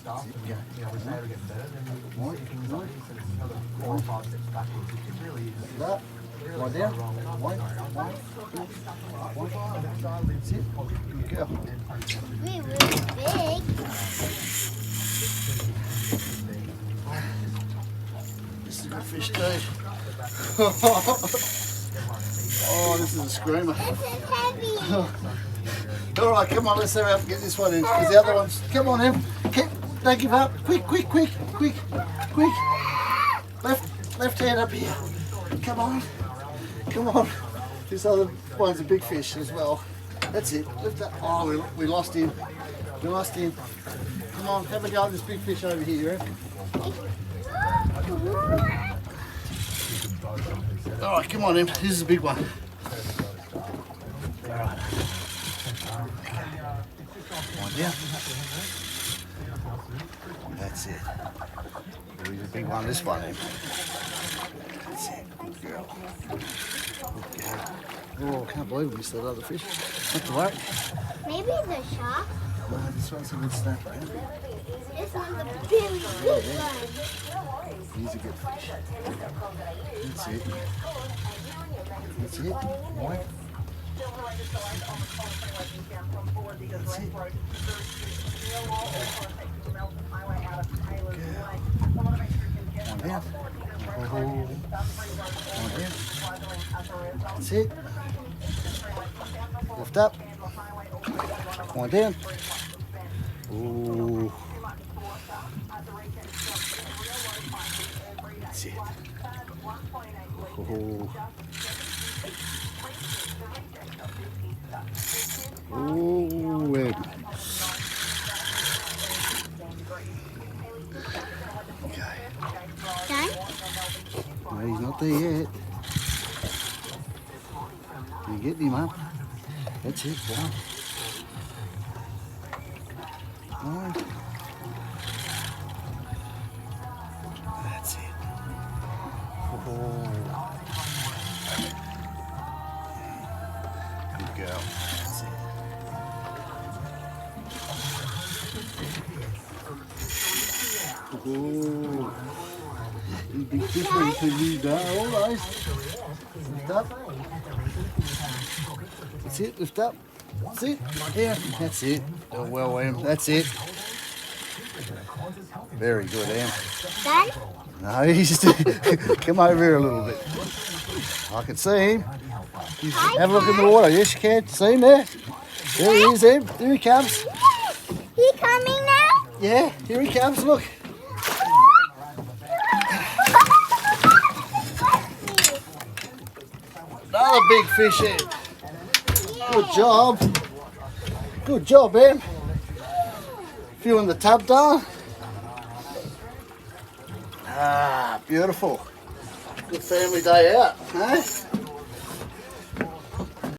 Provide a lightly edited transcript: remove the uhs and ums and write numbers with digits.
stuff, and you know, we say it'll get better, then we see things like this, and it's another 4 or 5 steps backwards. It really is. That. One down. One. That's it. Good girl. We're really big. This is a good fish too. Oh, this is a screamer. This is heavy. All right, come on, let's hurry up and get this one in. Because the other ones, come on, Em. Don't give up. Quick. Left hand up here. Come on. This other one's a big fish as well. That's it. Lift that. Oh, we lost him. Come on, have a go at this big fish over here, Em. All right, come on, Em. This is a big one. All right. Come on down. That's it. Really a big one, this one, Em. That's it. Good girl. Oh, I can't believe we missed that other fish. Not to worry. Maybe the shark. No, this one's a good snapper, eh? This one's a really big one. He's a good fish. That's it. That's it. Boy. That's it. One down. One down. That's it. Lift up. One down. Ooh. That's it. Ooh. Ooh, Ed. Okay. Done? No, he's not there yet. You get him up. That's it, go on. One. That's it. Oh. Good girl. That's it. Oh. You big fish when you can use that. All right. Lift up. That's it. Lift up. That's it. Yeah. That's it. Oh, well, Em. That's it. Very good, Em. Done? No, he's come over here a little bit. I can see him. Have a look in the water. Yes, you can. See him there? There he is, Em. Here he comes. He coming now? Yeah, here he comes. Look. Another big fish, Em. Good job. Good job, Em. Few in the tub, darling. Ah, beautiful. Good family day out, eh?